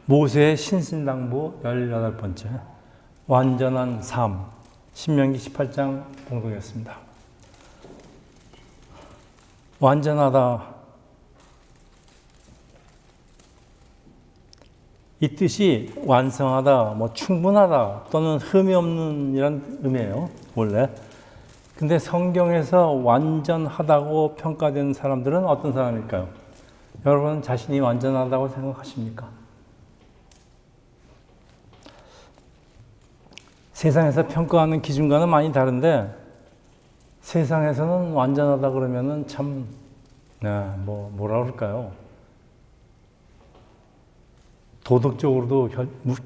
모세의 신신당부 18번째 완전한 삶 신명기 18장 공독이었습니다. 완전하다, 이 뜻이 완성하다, 충분하다 또는 흠이 없는 이런 의미예요, 원래. 근데 성경에서 완전하다고 평가된 사람들은 어떤 사람일까요? 여러분 자신이 완전하다고 생각하십니까? 세상에서 평가하는 기준과는 많이 다른데 세상에서는 완전하다 그러면은 참 뭐라 그럴까요? 도덕적으로도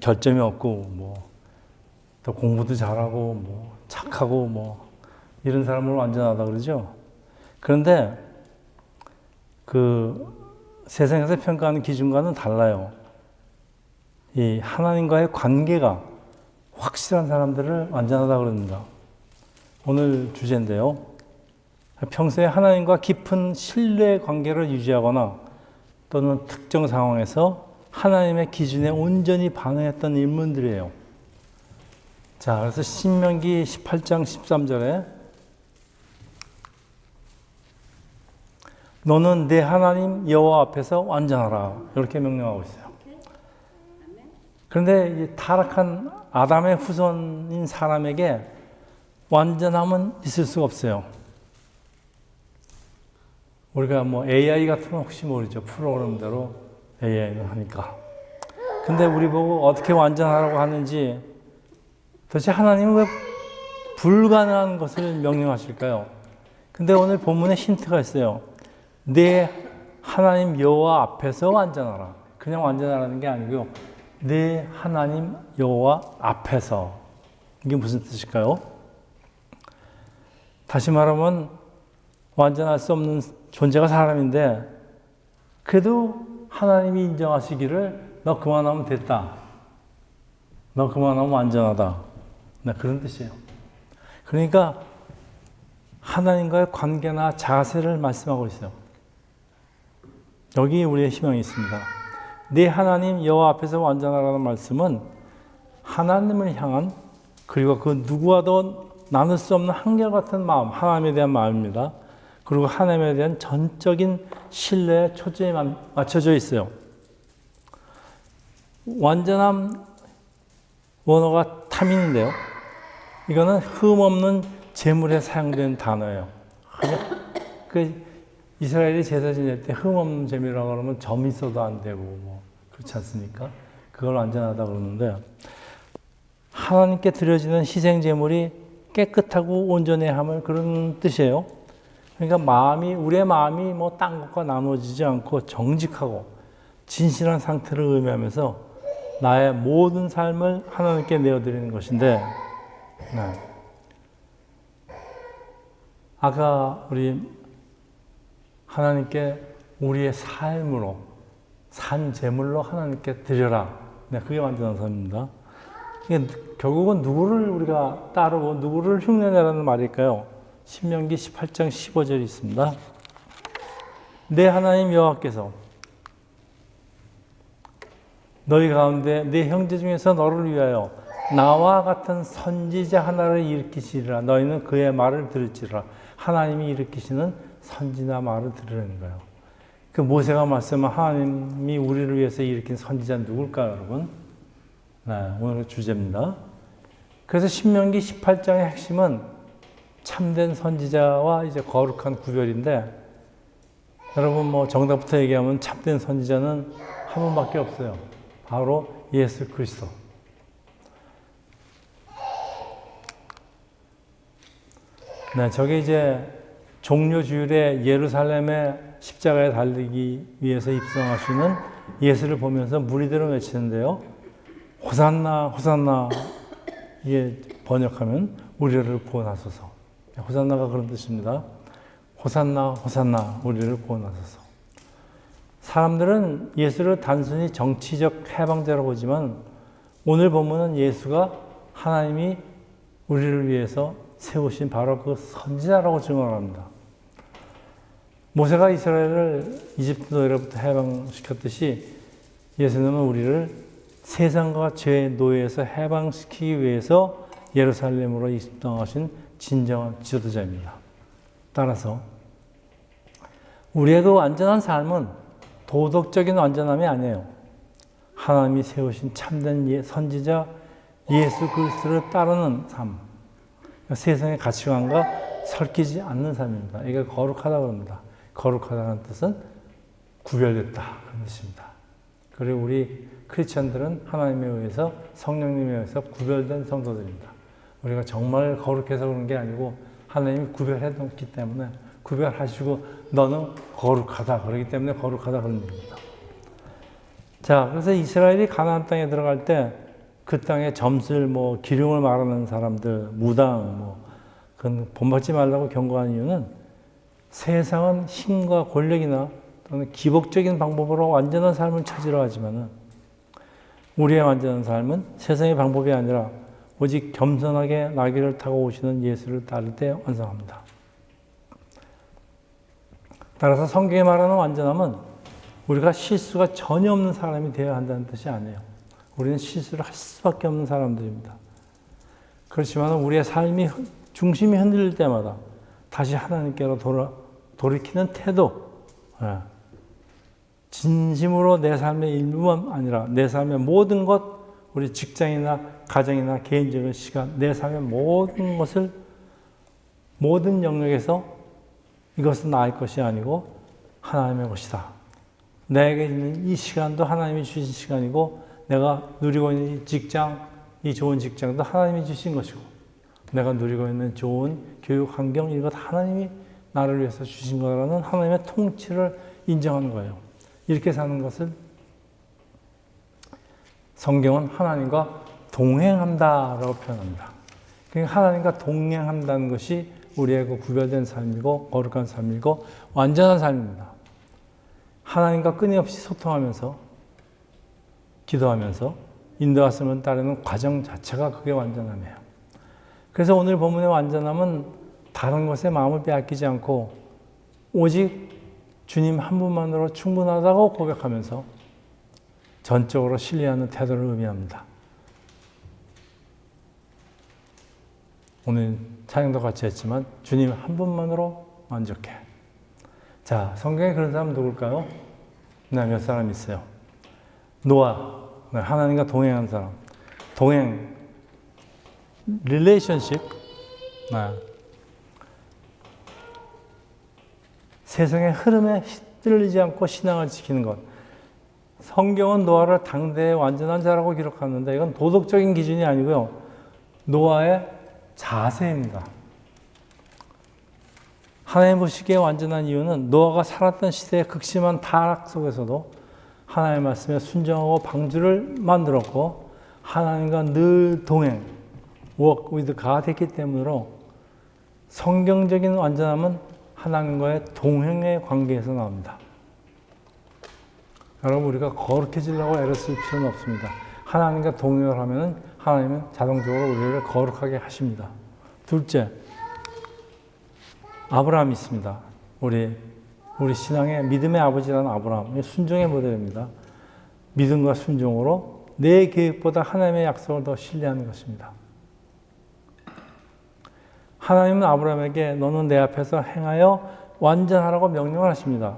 결점이 없고 또 공부도 잘하고 착하고 이런 사람을 완전하다 그러죠. 그런데 그 세상에서 평가하는 기준과는 달라요. 이 하나님과의 관계가 확실한 사람들을 완전하다 그럽니다. 오늘 주제인데요. 평소에 하나님과 깊은 신뢰 관계를 유지하거나 또는 특정 상황에서 하나님의 기준에 온전히 반응했던 인물들이에요. 자, 그래서 신명기 18장 13절에 너는 내 하나님 여호와 앞에서 완전하라 이렇게 명령하고 있어요. 그런데 이 타락한 아담의 후손인 사람에게 완전함은 있을 수가 없어요. 우리가 AI 같으면 혹시 모르죠. 프로그램대로 AI는 하니까. 근데 우리 보고 어떻게 완전하라고 하는지 도대체 하나님은 왜 불가능한 것을 명령하실까요? 근데 오늘 본문에 힌트가 있어요. 내 하나님 여호와 앞에서 완전하라. 그냥 완전하라는 게 아니고요. 내 하나님 여호와 앞에서. 이게 무슨 뜻일까요? 다시 말하면 완전할 수 없는 존재가 사람인데 그래도 하나님이 인정하시기를 너 그만하면 됐다. 너 그만하면 완전하다. 그런 뜻이에요. 그러니까 하나님과의 관계나 자세를 말씀하고 있어요. 여기 우리의 희망이 있습니다. 내 하나님 여호와 앞에서 완전하라는 말씀은 하나님을 향한 그리고 그 누구와도 나눌 수 없는 한결같은 마음, 하나님에 대한 마음입니다. 그리고 하나님에 대한 전적인 신뢰에 초점이 맞춰져 있어요. 완전한 원어가 탐인인데요. 이거는 흠 없는 제물에 사용된 단어예요. 이스라엘이 제사 지낼 때 흠 없는 제물이라고 그러면 점 있어도 안 되고 그렇지 않습니까? 그걸 완전하다 그러는데 하나님께 드려지는 희생 제물이 깨끗하고 온전해야 함을 그런 뜻이에요. 그러니까 우리의 마음이 딴 것과 나눠지지 않고 정직하고 진실한 상태를 의미하면서 나의 모든 삶을 하나님께 내어드리는 것인데, 아까 우리 하나님께 우리의 삶으로 산 제물로 하나님께 드려라. 그게 완전한 삶입니다. 이게 결국은 누구를 우리가 따르고 누구를 흉내내라는 말일까요? 신명기 18장 15절이 있습니다. 내 하나님 여호와께서 너희 가운데 내 형제 중에서 너를 위하여 나와 같은 선지자 하나를 일으키시리라. 너희는 그의 말을 들을지라. 하나님이 일으키시는 선지자 말을 들으라는 거예요. 그 모세가 말씀한 하나님이 우리를 위해서 일으킨 선지자는 누굴까요, 여러분? 오늘의 주제입니다. 그래서 신명기 18장의 핵심은 참된 선지자와 이제 거룩한 구별인데, 여러분 정답부터 얘기하면 참된 선지자는 한 분밖에 없어요. 바로 예수 그리스도. 저게 이제 종려 주일에 예루살렘에 십자가에 달리기 위해서 입성하시는 예수를 보면서 무리들은 외치는데요. 호산나, 호산나. 이게 번역하면 우리를 구원하소서. 호산나가 그런 뜻입니다. 호산나, 호산나, 우리를 구원하소서. 사람들은 예수를 단순히 정치적 해방자로 보지만 오늘 본문은 예수가 하나님이 우리를 위해서 세우신 바로 그 선지자라고 증언합니다. 모세가 이스라엘을 이집트 노예로부터 해방시켰듯이 예수님은 우리를 세상과 죄의 노예에서 해방시키기 위해서 예루살렘으로 입성하신 진정한 지도자입니다. 따라서 우리의 그 완전한 삶은 도덕적인 완전함이 아니에요. 하나님이 세우신 참된 선지자 예수 그리스도를 따르는 삶. 세상의 가치관과 설키지 않는 삶입니다. 이게 거룩하다고 합니다. 거룩하다는 뜻은 구별됐다. 그런 뜻입니다. 그리고 우리 크리스천들은 하나님에 의해서 성령님에 의해서 구별된 성도들입니다. 우리가 정말 거룩해서 그런 게 아니고 하나님이 구별해 놓기 때문에 구별하시고 너는 거룩하다. 그렇기 때문에 거룩하다 그런 얘기입니다. 자, 그래서 이스라엘이 가나안 땅에 들어갈 때 그 땅에 점술, 기륭을 말하는 사람들, 무당, 그건 본받지 말라고 경고한 이유는 세상은 힘과 권력이나 또는 기복적인 방법으로 완전한 삶을 찾으려 하지만은 우리의 완전한 삶은 세상의 방법이 아니라 오직 겸손하게 나귀를 타고 오시는 예수를 따를 때 완성합니다. 따라서 성경에 말하는 완전함은 우리가 실수가 전혀 없는 사람이 되어야 한다는 뜻이 아니에요. 우리는 실수를 할 수밖에 없는 사람들입니다. 그렇지만 우리의 삶이 중심이 흔들릴 때마다 다시 하나님께로 돌이키는 태도, 진심으로 내 삶의 일부만 아니라 내 삶의 모든 것, 우리 직장이나 가정이나 개인적인 시간, 내 삶의 모든 것을 모든 영역에서 이것은 나의 것이 아니고 하나님의 것이다. 내게 있는 이 시간도 하나님이 주신 시간이고 내가 누리고 있는 이 직장, 이 좋은 직장도 하나님이 주신 것이고 내가 누리고 있는 좋은 교육 환경, 이것 하나님이 나를 위해서 주신 거라는 하나님의 통치를 인정하는 거예요. 이렇게 사는 것을 성경은 하나님과 동행한다라고 표현합니다. 그러니까 하나님과 동행한다는 것이 우리의 그 구별된 삶이고 거룩한 삶이고 완전한 삶입니다. 하나님과 끊임없이 소통하면서 기도하면서 인도하심을 따르는 과정 자체가 그게 완전함이에요. 그래서 오늘 본문의 완전함은 다른 것에 마음을 빼앗기지 않고 오직 주님 한 분만으로 충분하다고 고백하면서 전적으로 신뢰하는 태도를 의미합니다. 오늘 찬양도 같이 했지만 주님 한 분만으로 만족해. 자, 성경에 그런 사람 누굴까요? 몇 사람 있어요. 노아, 하나님과 동행한 사람. 동행, relationship. 세상의 흐름에 휩쓸리지 않고 신앙을 지키는 것. 성경은 노아를 당대의 완전한 자라고 기록하는데 이건 도덕적인 기준이 아니고요. 노아의 자세입니다. 하나님 보시기에 완전한 이유는 노아가 살았던 시대의 극심한 타락 속에서도 하나님의 말씀에 순종하고 방주를 만들었고 하나님과 늘 동행, walk with God 했기 때문으로 성경적인 완전함은 하나님과의 동행의 관계에서 나옵니다. 여러분, 우리가 거룩해지려고 애를 쓸 필요는 없습니다. 하나님과 동행을 하면 하나님은 자동적으로 우리를 거룩하게 하십니다. 둘째, 아브라함이 있습니다. 우리 신앙의 믿음의 아버지라는 아브라함, 순종의 모델입니다. 믿음과 순종으로 내 계획보다 하나님의 약속을 더 신뢰하는 것입니다. 하나님은 아브라함에게 너는 내 앞에서 행하여 완전하라고 명령을 하십니다.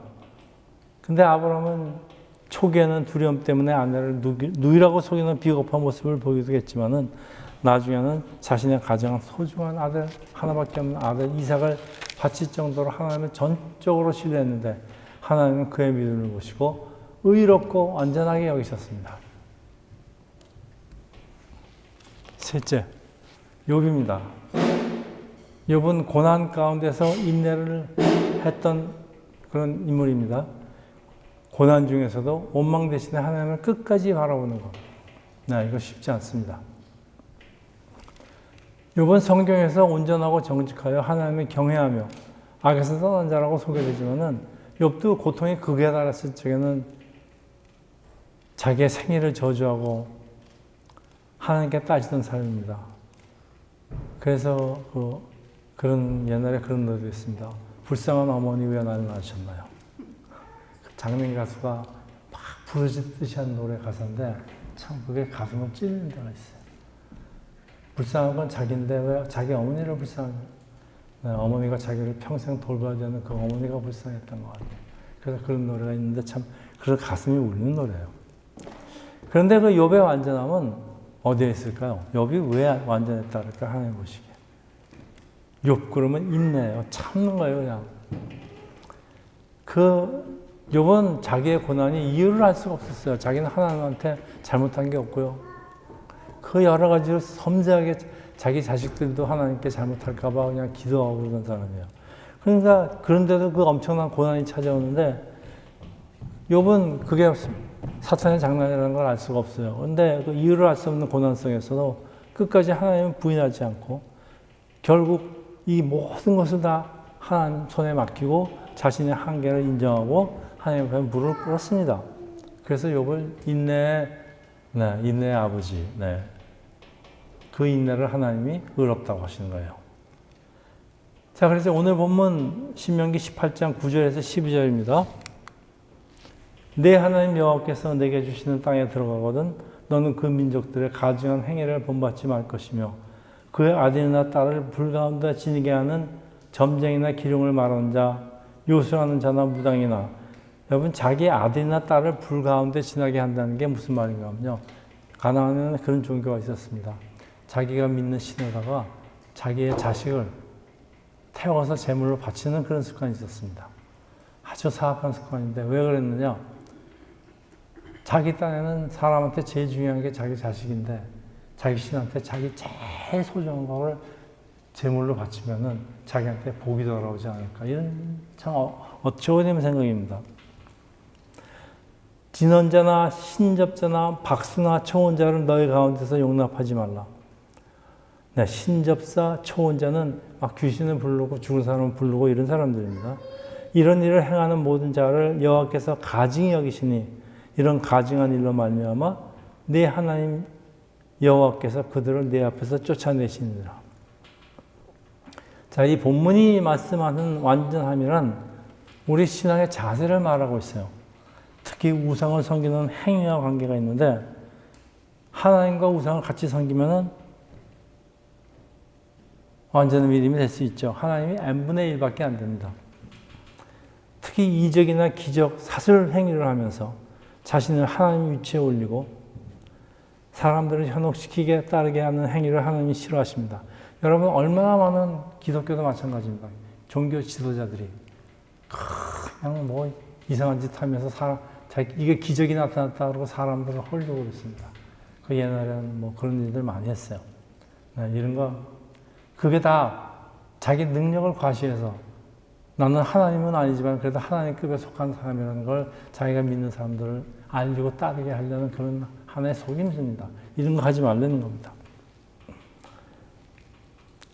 근데 아브라함은 초기에는 두려움 때문에 아내를 누이라고 속이는 비겁한 모습을 보이기도 했지만은 나중에는 자신의 가장 소중한 아들, 하나밖에 없는 아들 이삭을 바칠 정도로 하나님을 전적으로 신뢰했는데 하나님은 그의 믿음을 보시고 의롭고 완전하게 여기셨습니다. 셋째, 욥입니다. 욥은 고난 가운데서 인내를 했던 그런 인물입니다. 고난 중에서도 원망 대신에 하나님을 끝까지 바라보는 것. 이거 쉽지 않습니다. 욥은 성경에서 온전하고 정직하여 하나님을 경외하며 악에서 떠난 자라고 소개되지만은 욥도 고통이 극에 달했을 적에는 자기의 생일을 저주하고 하나님께 따지던 사람입니다. 그래서 그런 옛날에 그런 노래도 있습니다. 불쌍한 어머니 왜 나를 낳으셨나요? 장민 가수가 막 부르짖듯이 한 노래 가사인데 참 그게 가슴을 찔리는 데가 있어요. 불쌍한 건 자기인데 왜 자기 어머니를 불쌍하냐. 네, 어머니가 자기를 평생 돌봐야 되는 그 어머니가 불쌍했던 것 같아요. 그래서 그런 노래가 있는데 참 그런 가슴이 울리는 노래예요. 그런데 그 욥의 완전함은 어디에 있을까요? 욥이 왜 완전했다 그럴까? 하나님 보시기에. 욥 그러면 인내예요. 참는 거예요, 그냥. 그 욥은 자기의 고난이 이유를 알 수가 없었어요. 자기는 하나님한테 잘못한 게 없고요. 그 여러 가지로 섬세하게 자기 자식들도 하나님께 잘못할까 봐 그냥 기도하고 그러는 사람이에요. 그러니까 그런데도 그 엄청난 고난이 찾아오는데 욥은 그게 사탄의 장난이라는 걸 알 수가 없어요. 그런데 그 이유를 알 수 없는 고난 속에서도 끝까지 하나님을 부인하지 않고 결국 이 모든 것을 다 하나님 손에 맡기고 자신의 한계를 인정하고 하나님 앞에 무릎을 꿇었습니다. 그래서 욥을 인내의 아버지, 네. 그 인내를 하나님이 의롭다고 하시는 거예요. 자, 그래서 오늘 본문 신명기 18장 9절에서 12절입니다. 내 하나님 여호와께서 내게 주시는 땅에 들어가거든 너는 그 민족들의 가증한 행위를 본받지 말 것이며 그의 아들이나 딸을 불 가운데 지니게 하는 점쟁이나 기륭을 말하는 자, 요술하는 자나 무당이나 여러분 자기 아들이나 딸을 불 가운데 지나게 한다는 게 무슨 말인가 하면요. 가나안에는 그런 종교가 있었습니다. 자기가 믿는 신에다가 자기의 자식을 태워서 제물로 바치는 그런 습관이 있었습니다. 아주 사악한 습관인데 왜 그랬느냐? 자기 딴에는 사람한테 제일 중요한 게 자기 자식인데 자기 신한테 자기 제일 소중한 거를 제물로 바치면은 자기한테 복이 돌아오지 않을까. 이런 참 어처구니없는 생각입니다. 진언자나 신접자나 박수나 초혼자를 너희 가운데서 용납하지 말라. 네, 신접사, 초혼자는 막 귀신을 부르고 죽은 사람을 부르고 이런 사람들입니다. 이런 일을 행하는 모든 자를 여호와께서 가증히 여기시니 이런 가증한 일로 말미암아 네 하나님 여호와께서 그들을 네 앞에서 쫓아내시니라. 자, 이 본문이 말씀하는 완전함이란 우리 신앙의 자세를 말하고 있어요. 특히 우상을 섬기는 행위와 관계가 있는데 하나님과 우상을 같이 섬기면은 완전한 믿음이 될 수 있죠. 하나님이 n분의 1밖에 안 됩니다. 특히 이적이나 기적, 사슬 행위를 하면서 자신을 하나님 위치에 올리고 사람들을 현혹시키게 따르게 하는 행위를 하나님이 싫어하십니다. 여러분 얼마나 많은 기독교도 마찬가지입니다. 종교 지도자들이 그냥 뭐 이상한 짓 하면서 이게 기적이 나타났다 그러고 사람들을 홀리고 그랬습니다. 그 옛날에는 뭐 그런 일들 많이 했어요. 네, 이런 거 그게 다 자기 능력을 과시해서 나는 하나님은 아니지만 그래도 하나님급에 속한 사람이라는 걸 자기가 믿는 사람들을 알리고 따르게 하려는 그런 하나의 속임수입니다. 이런 거 하지 말라는 겁니다.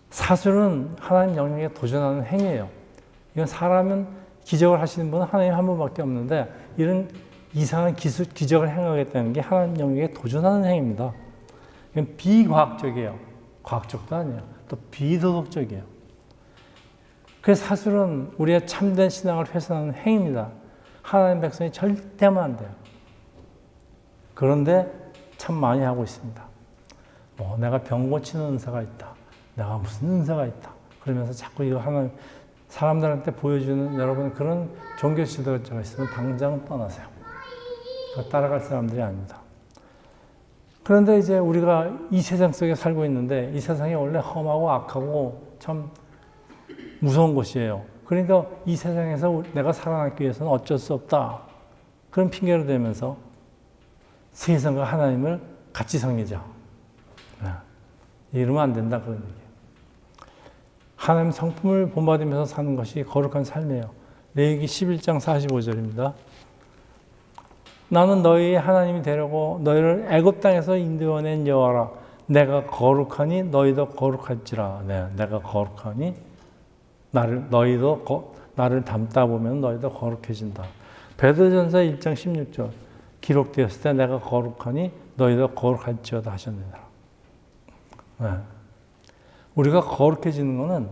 사술은 하나님 영역에 도전하는 행위예요. 이건 사람은 기적을 하시는 분은 하나님 한 분밖에 없는데 이런 이상한 기적을 행하겠다는 게 하나님 영역에 도전하는 행위입니다. 이건 비과학적이에요. 과학적도 아니에요. 또 비도덕적이에요. 그래서 사술은 우리의 참된 신앙을 훼손하는 행위입니다. 하나님 백성이 절대 하면 안 돼요. 그런데 참 많이 하고 있습니다. 내가 병 고치는 은사가 있다. 내가 무슨 은사가 있다. 그러면서 자꾸 이거 하나님 사람들한테 보여주는 여러분 그런 종교 지도자가 있으면 당장 떠나세요. 따라갈 사람들이 아닙니다. 그런데 이제 우리가 이 세상 속에 살고 있는데 이 세상이 원래 험하고 악하고 참 무서운 곳이에요. 그러니까 이 세상에서 내가 살아남기 위해서는 어쩔 수 없다. 그런 핑계를 대면서 세상과 하나님을 같이 섬기자. 이러면 안 된다 그런 얘기예요. 하나님 성품을 본받으면서 사는 것이 거룩한 삶이에요. 레위기 11장 45절입니다. 나는 너희의 하나님이 되려고 너희를 애굽 땅에서 인도해낸 여호와라. 내가 거룩하니 너희도 거룩할지라. 내가 거룩하니 나를 닮다 보면 너희도 거룩해진다. 베드로전서 1장 16절 기록되었을 때 내가 거룩하니 너희도 거룩할지어다 하셨느니라. 우리가 거룩해지는 것은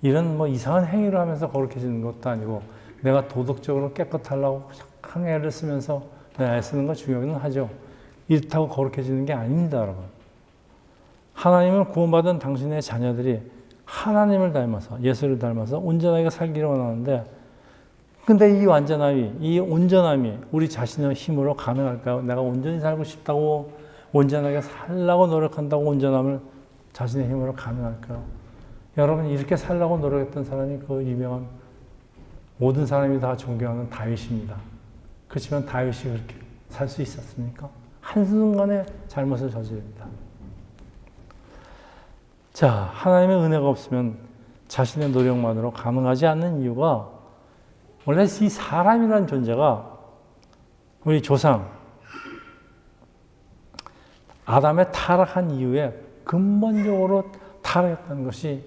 이런 뭐 이상한 행위를 하면서 거룩해지는 것도 아니고 내가 도덕적으로 깨끗하려고 착한 애를 쓰면서 애쓰는 거 중요는 하죠. 이렇다고 거룩해지는 게 아닙니다, 여러분. 하나님을 구원받은 당신의 자녀들이 하나님을 닮아서, 예수를 닮아서 온전하게 살기를 원하는데, 근데 이 완전함이, 이 온전함이 우리 자신의 힘으로 가능할까요? 내가 온전히 살고 싶다고, 온전하게 살려고 노력한다고 온전함을 자신의 힘으로 가능할까요? 여러분, 이렇게 살려고 노력했던 사람이 그 유명한 모든 사람이 다 존경하는 다윗입니다. 그렇지만 다윗이 그렇게 살 수 있었습니까? 한순간에 잘못을 저지릅니다. 자, 하나님의 은혜가 없으면 자신의 노력만으로 가능하지 않는 이유가 원래 이 사람이라는 존재가 우리 조상 아담의 타락한 이후에 근본적으로 타락했다는 것이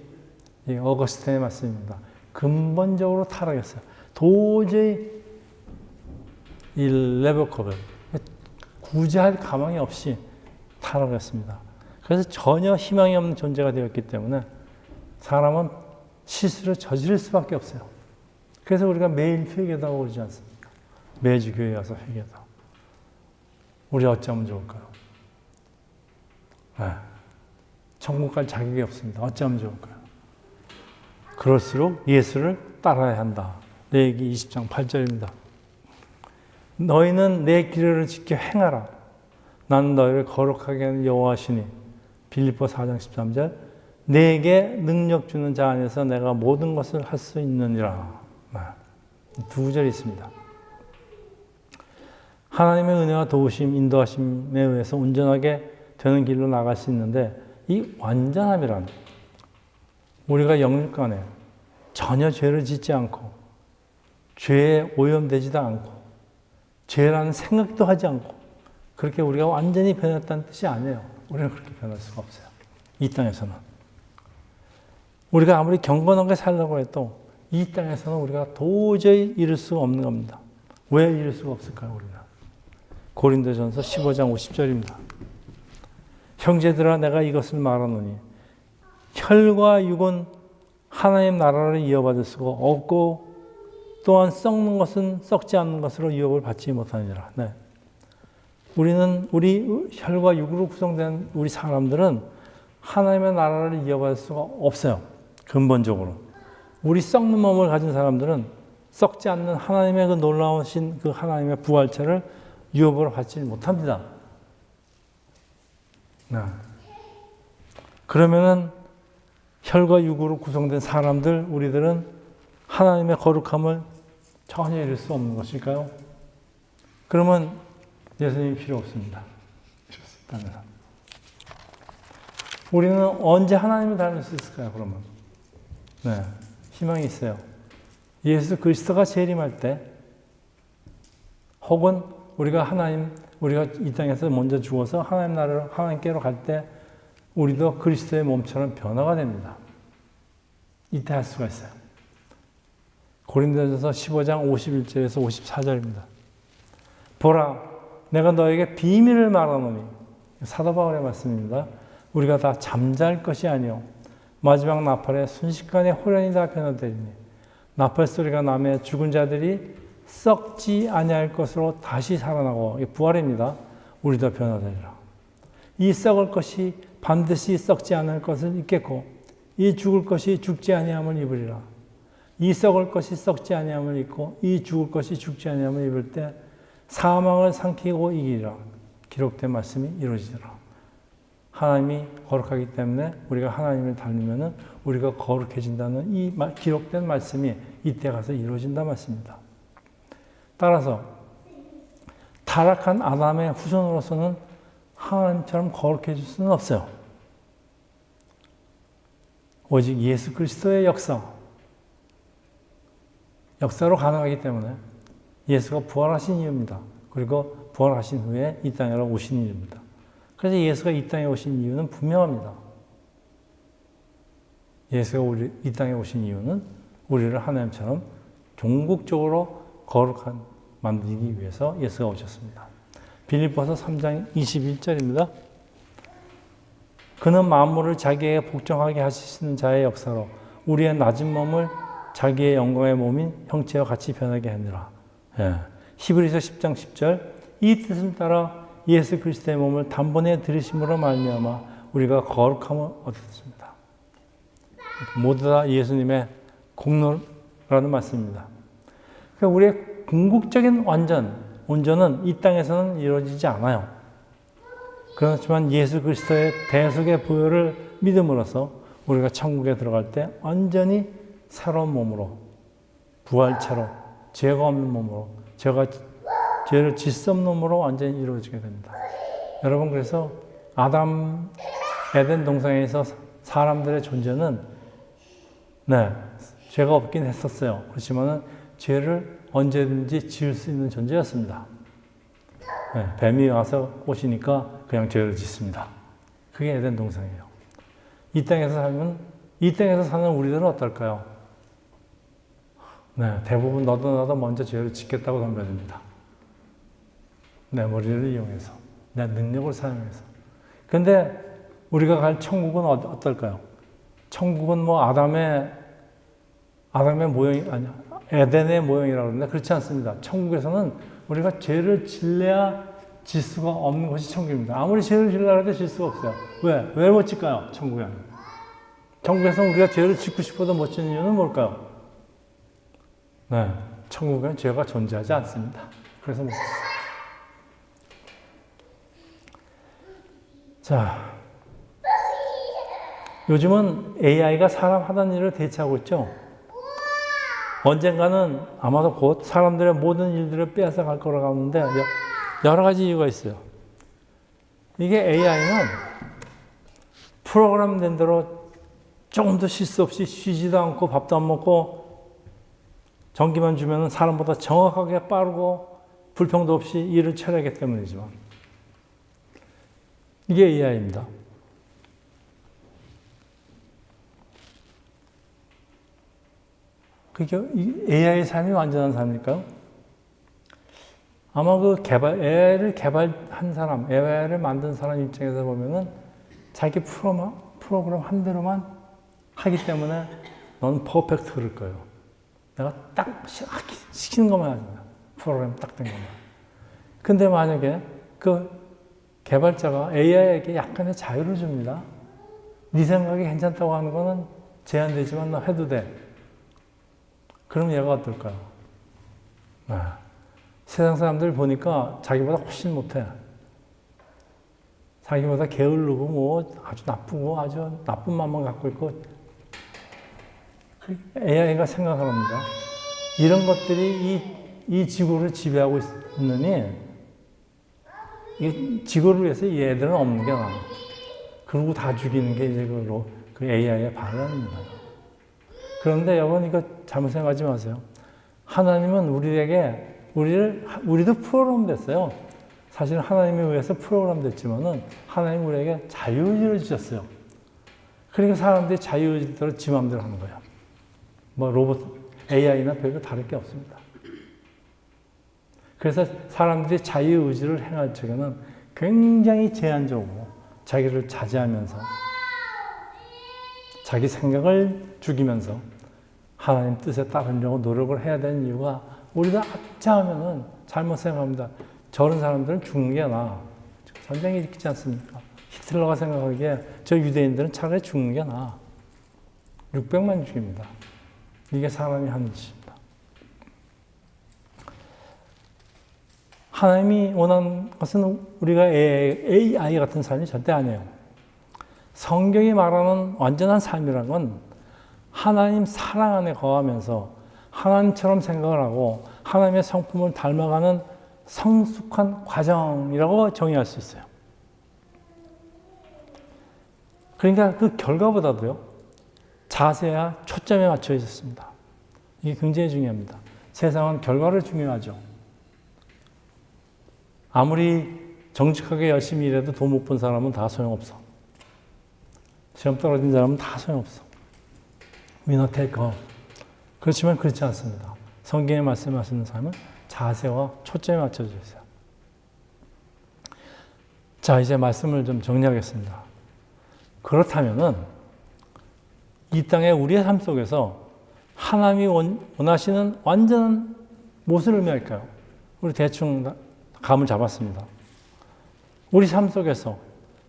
어거스틴의 말씀입니다. 근본적으로 타락했어요. 도저히 일레버커블 구제할 가망이 없이 타락했습니다. 그래서 전혀 희망이 없는 존재가 되었기 때문에 사람은 실수를 저지를 수밖에 없어요. 그래서 우리가 매일 회개하고 그러지 않습니까? 매주 교회에 와서 회개하고. 우리 어쩌면 좋을까요? 네. 천국 갈 자격이 없습니다. 어쩌면 좋을까요? 그럴수록 예수를 따라야 한다. 레위기 20장 8절입니다. 너희는 내 길을 지켜 행하라. 나는 너희를 거룩하게 하는 여호와시니. 빌립보 4장 13절. 내게 능력 주는 자 안에서 내가 모든 것을 할 수 있느니라. 두 구절이 있습니다. 하나님의 은혜와 도우심, 인도하심에 의해서 온전하게 되는 길로 나갈 수 있는데 이 완전함이란 우리가 영육간에 전혀 죄를 짓지 않고 죄에 오염되지도 않고 죄라는 생각도 하지 않고 그렇게 우리가 완전히 변했다는 뜻이 아니에요. 우리는 그렇게 변할 수가 없어요. 이 땅에서는. 우리가 아무리 경건하게 살려고 해도 이 땅에서는 우리가 도저히 이룰 수가 없는 겁니다. 왜 이룰 수가 없을까요, 우리는? 고린도전서 15장 50절입니다. 형제들아 내가 이것을 말하노니 혈과 육은 하나님 나라를 이어받을 수가 없고 또한 썩는 것은 썩지 않는 것으로 유업을 받지 못하니라. 네. 우리 혈과 육으로 구성된 우리 사람들은 하나님의 나라를 이어받을 수가 없어요. 근본적으로. 우리 썩는 몸을 가진 사람들은 썩지 않는 하나님의 그 놀라우신 그 하나님의 부활체를 유업으로 받지 못합니다. 네. 그러면은 혈과 육으로 구성된 사람들, 우리들은 하나님의 거룩함을 전혀 이룰 수 없는 것일까요? 그러면 예수님이 필요 없습니다. 우리는 언제 하나님을 닮을 수 있을까요, 그러면? 네, 희망이 있어요. 예수 그리스도가 재림할 때, 혹은 우리가 이 땅에서 먼저 죽어서 하나님 나라로, 하나님께로 갈 때, 우리도 그리스도의 몸처럼 변화가 됩니다. 이때 할 수가 있어요. 고린도전서 15장 51절에서 54절입니다. 보라, 내가 너에게 비밀을 말하노니, 사도 바울의 말씀입니다. 우리가 다 잠잘 것이 아니요 마지막 나팔에 순식간에 호련히 다 변화되리니 나팔 소리가 나매 죽은 자들이 썩지 아니할 것으로 다시 살아나고, 부활입니다. 우리도 변화되리라. 이 썩을 것이 반드시 썩지 않을 것을 입겠고 이 죽을 것이 죽지 아니함을 입으리라. 이 썩을 것이 썩지 아니함을 입고 이 죽을 것이 죽지 아니함을 입을 때 사망을 삼키고 이기리라. 기록된 말씀이 이루어지리라. 하나님이 거룩하기 때문에 우리가 하나님을 닮으면 우리가 거룩해진다는 이 기록된 말씀이 이때 가서 이루어진다 말씀입니다. 따라서 타락한 아담의 후손으로서는 하나님처럼 거룩해질 수는 없어요. 오직 예수 그리스도의 역사로 가능하기 때문에 예수가 부활하신 이유입니다. 그리고 부활하신 후에 이 땅에 오신 이유입니다. 그래서 예수가 이 땅에 오신 이유는 분명합니다. 예수가 이 땅에 오신 이유는 우리를 하나님처럼 종국적으로 거룩한 만들기 위해서 예수가 오셨습니다. 빌립보서 3장 21절입니다. 그는 만물을 자기에게 복종하게 하시는 자의 역사로 우리의 낮은 몸을 자기의 영광의 몸인 형체와 같이 변하게 하느라. 예. 히브리서 10장 10절 이 뜻을 따라 예수 그리스도의 몸을 단번에 들이심으로 말미암아 우리가 거룩함을 얻었습니다. 모두 다 예수님의 공로라는 말씀입니다. 그러니까 우리의 궁극적인 온전은 이 땅에서는 이루어지지 않아요. 그렇지만 예수 그리스도의 대속의 보혈을 믿음으로써 우리가 천국에 들어갈 때 완전히 새로운 몸으로, 부활체로, 죄가 없는 몸으로, 죄를 짓수 없는 몸으로 완전히 이루어지게 됩니다. 여러분, 그래서 에덴 동산에서 사람들의 존재는 죄가 없긴 했었어요. 그렇지만 죄를 언제든지 지을 수 있는 존재였습니다. 뱀이 와서 꼬시니까 그냥 죄를 짓습니다. 그게 에덴 동산이에요. 이 땅에서 사는 우리들은 어떨까요? 대부분 너도 나도 먼저 죄를 짓겠다고 덤벼듭니다. 내 머리를 이용해서, 내 능력을 사용해서. 근데 우리가 갈 천국은 어떨까요? 천국은 뭐 아담의 모형이 아니야. 에덴의 모형이라고 그러는데 그렇지 않습니다. 천국에서는 우리가 죄를 질래야 질 수가 없는 것이 천국입니다. 아무리 죄를 질려고 해도 질 수가 없어요. 왜? 왜 못 질까요? 천국에. 천국에서 우리가 죄를 짓고 싶어도 못 짓는 이유는 뭘까요? 천국에는 죄가 존재하지 않습니다. 그래서 못 짓어요. 자, 요즘은 AI가 사람 하던 일을 대체하고 있죠. 언젠가는 아마도 곧 사람들의 모든 일들을 빼앗아갈 거라고 하는데 여러 가지 이유가 있어요. 이게 AI는 프로그램된 대로 조금도 실수 없이 쉬지도 않고 밥도 안 먹고 전기만 주면 사람보다 정확하게 빠르고 불평도 없이 일을 처리하기 때문이지만 이게 AI입니다. 그게 AI의 삶이 완전한 삶일까요? 아마 AI를 개발한 사람, AI를 만든 사람 입장에서 보면은 자기 프로그램 한 대로만 하기 때문에 넌 퍼펙트 그럴 거예요. 내가 딱 시키는 것만 하지 마. 프로그램 딱 된 것만. 근데 만약에 그 개발자가 AI에게 약간의 자유를 줍니다. 네 생각이 괜찮다고 하는 거는 제한되지만 너 해도 돼. 그럼 얘가 어떨까요? 세상 사람들 보니까 자기보다 훨씬 못해. 자기보다 게으르고 뭐 아주 나쁘고 아주 나쁜 마음만 갖고 있고 AI가 생각합니다. 이런 것들이 이 지구를 지배하고 있느니 이 지구를 위해서 이 애들은 없는 게 나아. 그러고 다 죽이는 게 이제 그 AI의 반란입니다. 그런데 여러분 이거 잘못 생각하지 마세요. 하나님은 우리도 프로그램 됐어요. 사실 하나님에 의해서 프로그램 됐지만은 하나님 우리에게 자유의지를 주셨어요. 그러니까 사람들이 자유의지대로 지 마음대로 하는 거예요. 뭐 AI나 별로 다를 게 없습니다. 그래서 사람들이 자유의지를 행할 적에는 굉장히 제한적으로 자기를 자제하면서 자기 생각을 죽이면서 하나님 뜻에 따르려고 노력을 해야 되는 이유가 우리가 악자하면은 잘못 생각합니다. 저런 사람들은 죽는 게 나아. 전쟁이 일으키지 않습니까? 히틀러가 생각하기에 저 유대인들은 차라리 죽는 게 나아. 600만 죽입니다. 이게 사람이 하는 짓입니다. 하나님이 원하는 것은 우리가 AI 같은 삶이 절대 아니에요. 성경이 말하는 완전한 삶이란 건 하나님 사랑 안에 거하면서 하나님처럼 생각을 하고 하나님의 성품을 닮아가는 성숙한 과정이라고 정의할 수 있어요. 그러니까 그 결과보다도요, 자세와 초점에 맞춰 있었습니다. 이게 굉장히 중요합니다. 세상은 결과를 중요하죠. 아무리 정직하게 열심히 일해도 돈 못 번 사람은 다 소용없어. 시험 떨어진 사람은 다 소용없어. 위너 테이커. 그렇지만 그렇지 않습니다. 성경에 말씀하시는 삶은 자세와 초점에 맞춰져 있어요. 자, 이제 말씀을 좀 정리하겠습니다. 그렇다면은 이 땅의 우리의 삶 속에서 하나님이 원하시는 완전한 무엇을 의미할까요? 우리 대충 감을 잡았습니다. 우리 삶 속에서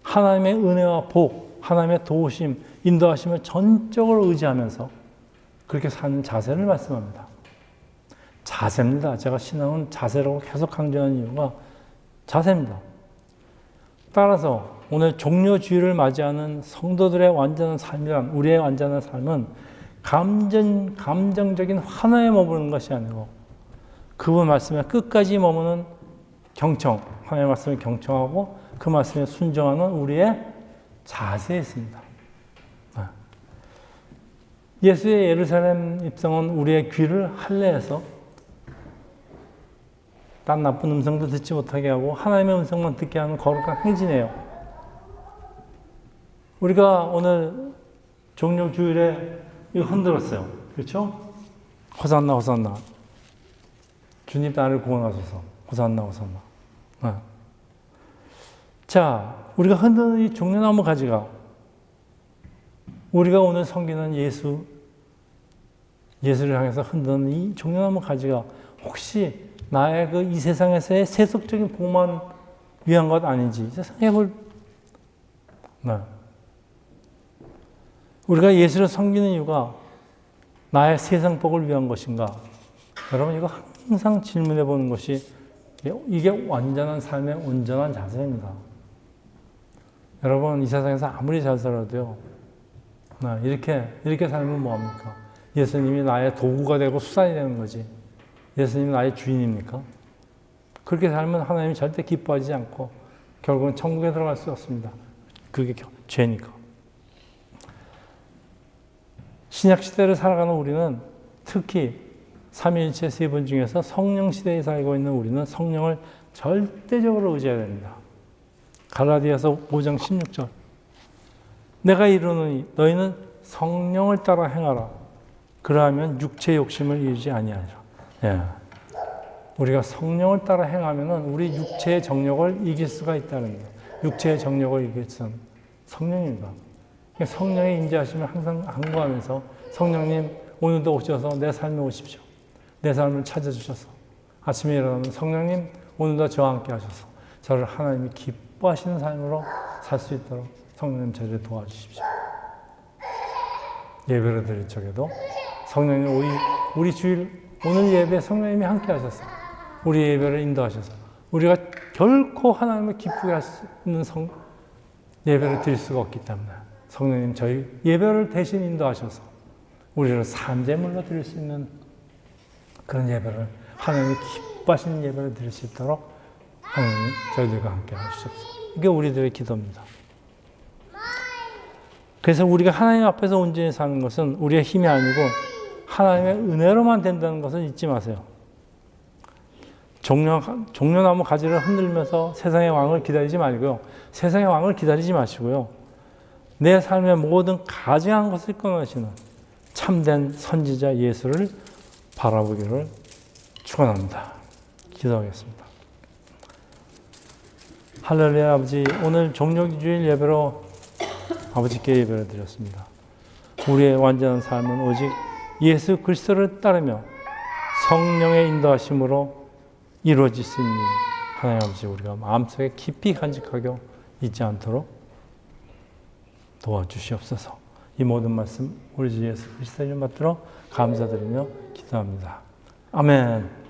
하나님의 은혜와 복, 하나님의 도우심, 인도하심을 전적으로 의지하면서 그렇게 사는 자세를 말씀합니다. 자세입니다. 제가 신앙은 자세라고 계속 강조하는 이유가 자세입니다. 따라서 오늘 종료주의를 맞이하는 성도들의 완전한 삶이란, 우리의 완전한 삶은 감정적인 환호에 머무는 것이 아니고 그분 말씀에 끝까지 머무는 경청, 하나님의 말씀을 경청하고 그 말씀에 순종하는 우리의 자세에 있습니다. 예수의 예루살렘 입성은 우리의 귀를 할례해서 딴 나쁜 음성도 듣지 못하게 하고 하나님의 음성만 듣게 하는 거룩한 행진이에요. 우리가 오늘 종료주일에 이거 흔들었어요. 그렇죠? 호산나 호산나. 주님 나를 구원하소서. 호산나 호산나. 자, 우리가 흔드는 이 종려나무 가지가 우리가 오늘 섬기는 예수를 향해서 흔드는 이 종려나무 가지가 혹시 나의 그 이 세상에서의 세속적인 복만 위한 것 아닌지 생각해볼. 우리가 예수를 섬기는 이유가 나의 세상 복을 위한 것인가? 여러분 이거 항상 질문해 보는 것이 이게 완전한 삶의 온전한 자세입니다. 여러분 이 세상에서 아무리 잘 살아도요. 이렇게 살면 뭐합니까? 예수님이 나의 도구가 되고 수단이 되는 거지. 예수님이 나의 주인입니까? 그렇게 살면 하나님이 절대 기뻐하지 않고 결국은 천국에 들어갈 수 없습니다. 그게 죄니까. 신약시대를 살아가는 우리는 특히 삼위일체 세 분 중에서 성령 시대에 살고 있는 우리는 성령을 절대적으로 의지해야 됩니다. 갈라디아서 5장 16절 내가 이르노니 너희는 성령을 따라 행하라. 그러하면 육체의 욕심을 이루지 아니하리라. 우리가 성령을 따라 행하면 우리 육체의 정욕을 이길 수가 있다는 거예요. 육체의 정욕을 이길 수는 성령입니다. 성령의 인자하심을 항상 간구하면서 성령님 오늘도 오셔서 내 삶에 오십시오. 내 삶을 찾아주셔서 아침에 일어나면 성령님 오늘도 저와 함께 하셔서 저를 하나님이 기뻐하시는 삶으로 살 수 있도록 성령님 저를 도와주십시오. 예배를 드릴 적에도 성령님 우리 주일 오늘 예배 성령님이 함께 하셔서 우리 예배를 인도하셔서 우리가 결코 하나님을 기쁘게 할 수 있는 예배를 드릴 수가 없기 때문에 성령님 저희 예배를 대신 인도하셔서 우리를 산재물로 드릴 수 있는 그런 예배를 하나님이 기뻐하시는 예배를 드릴 수 있도록 하나님 저희들과 함께 하시옵소서. 이게 우리들의 기도입니다. 그래서 우리가 하나님 앞에서 온전히 사는 것은 우리의 힘이 아니고 하나님의 은혜로만 된다는 것을 잊지 마세요. 종려나무 가지를 흔들면서 세상의 왕을 기다리지 말고요. 세상의 왕을 기다리지 마시고요. 내 삶의 모든 가증한 것을 끊어내시는 참된 선지자 예수를 바라보기를 축원합니다. 기도하겠습니다. 할렐루야. 아버지, 오늘 종료주일 예배로 아버지께 예배를 드렸습니다. 우리의 완전한 삶은 오직 예수 그리스도를 따르며 성령의 인도하심으로 이루어질 수 있는 하나님 아버지, 우리가 마음속에 깊이 간직하고 잊지 않도록 도와주시옵소서. 이 모든 말씀 우리 주 예수 그리스도의 이름 받들어 감사드리며 기도합니다. 아멘.